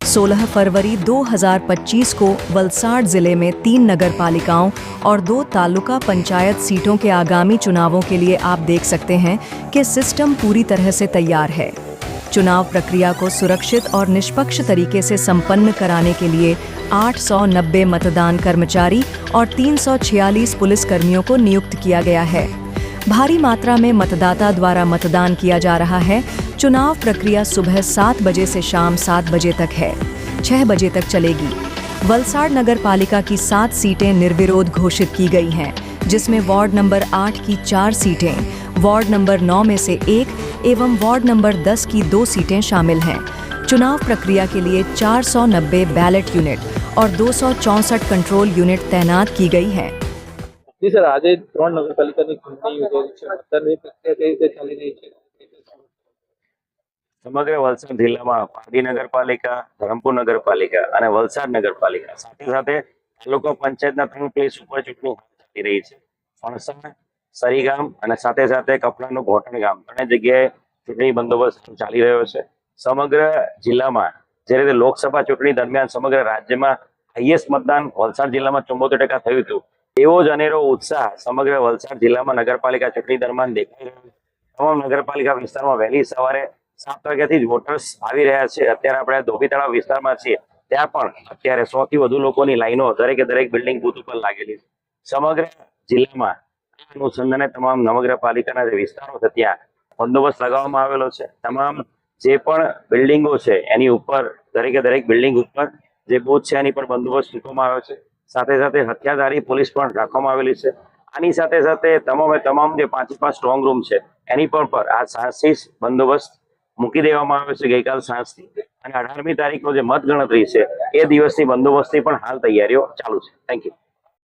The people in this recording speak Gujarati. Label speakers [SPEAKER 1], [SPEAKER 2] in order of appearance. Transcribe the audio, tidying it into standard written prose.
[SPEAKER 1] 16 फरवरी 2025 को वलसाड़ जिले में 3 नगर पालिकाओं और 2 तालुका पंचायत सीटों के आगामी चुनावों के लिए आप देख सकते हैं कि सिस्टम पूरी तरह से तैयार है। चुनाव प्रक्रिया को सुरक्षित और निष्पक्ष तरीके से संपन्न कराने के लिए 890 मतदान कर्मचारी और 346 पुलिसकर्मियों को नियुक्त किया गया है। भारी मात्रा में मतदाता द्वारा मतदान किया जा रहा है। चुनाव प्रक्रिया सुबह 7 बजे से शाम 7 बजे तक है, 6 बजे तक चलेगी। वलसाड़ नगर पालिका की 7 सीटें निर्विरोध घोषित की गई हैं, जिसमें वार्ड नंबर 8 की 4 सीटें, वार्ड नंबर 9 में से 1 एवं वार्ड नंबर 10 की 2 सीटें शामिल हैं। चुनाव प्रक्रिया के लिए 490 बैलेट यूनिट और 264 कंट्रोल यूनिट तैनात की गई है।
[SPEAKER 2] जी सर, आज 3 नगरपालिकाની ચૂંટણી યોજાઈ છે। મતદાનની પ્રક્રિયા કઈ રીતે ચાલી રહી છે?
[SPEAKER 3] સમગ્ર વલસાડ જિલ્લામાં પારડી નગરપાલિકા, ધરમપુર નગરપાલિકા અને વલસાડ નગરપાલિકા સાથે સાથે તાલુકા પંચાયતના 3 પ્લેસ ઉપર ચૂંટણી ચાલી રહી છે। ફણસણ, સરીગામ અને સાથે સાથે કપડાનું ઘોટણ ગામ 3 જગ્યાએ ચૂંટણી બંદોબસ્ત ચાલી રહ્યો છે। સમગ્ર જિલ્લામાં જે રીતે લોકસભા ચૂંટણી દરમિયાન સમગ્ર રાજ્યમાં હાઈએસ્ટ મતદાન વલસાડ જિલ્લામાં 74% થયું હતું, એવો જ અનેરો ઉત્સાહ સમગ્ર વલસાડ જિલ્લામાં નગરપાલિકા ચૂંટણી દરમિયાન દેખાઈ રહ્યો છે। તમામ નગરપાલિકા વિસ્તારમાં વહેલી સવારે 7 વાગ્યાથી જ વોટર્સ આવી રહ્યા છે। અત્યારે આપણે ધોબી તળાવ વિસ્તારમાં છીએ, ત્યાં પણ અત્યારે 100 થી વધુ લોકોની લાઈનો દરેકે દરેક બિલ્ડિંગ બૂથ ઉપર લાગેલી છે। સમગ્ર જિલ્લામાં આ અનુસંધાને તમામ નગરપાલિકાના જે વિસ્તારો છે ત્યાં બંદોબસ્ત લગાવવામાં આવેલો છે। તમામ જે પણ બિલ્ડિંગો છે એની ઉપર દરેકે દરેક બિલ્ડિંગ ઉપર જે બૂથ છે એની પર બંદોબસ્ત મૂકવામાં આવ્યો છે। સાથે સાથે હથિયારધારી પોલીસ પણ રાખવામાં આવેલી છે। આની સાથે સાથે તમામ જે 5 સ્ટ્રોંગ રૂમ છે એની પર આ સાહસી બંદોબસ્ત મૂકી દેવામાં આવ્યો છે ગઈકાલ સાંજથી। અને 18મી તારીખનો જે મતગણતરી છે એ દિવસની બંદોબસ્તની પણ હાલ તૈયારીઓ ચાલુ છે। Thank you.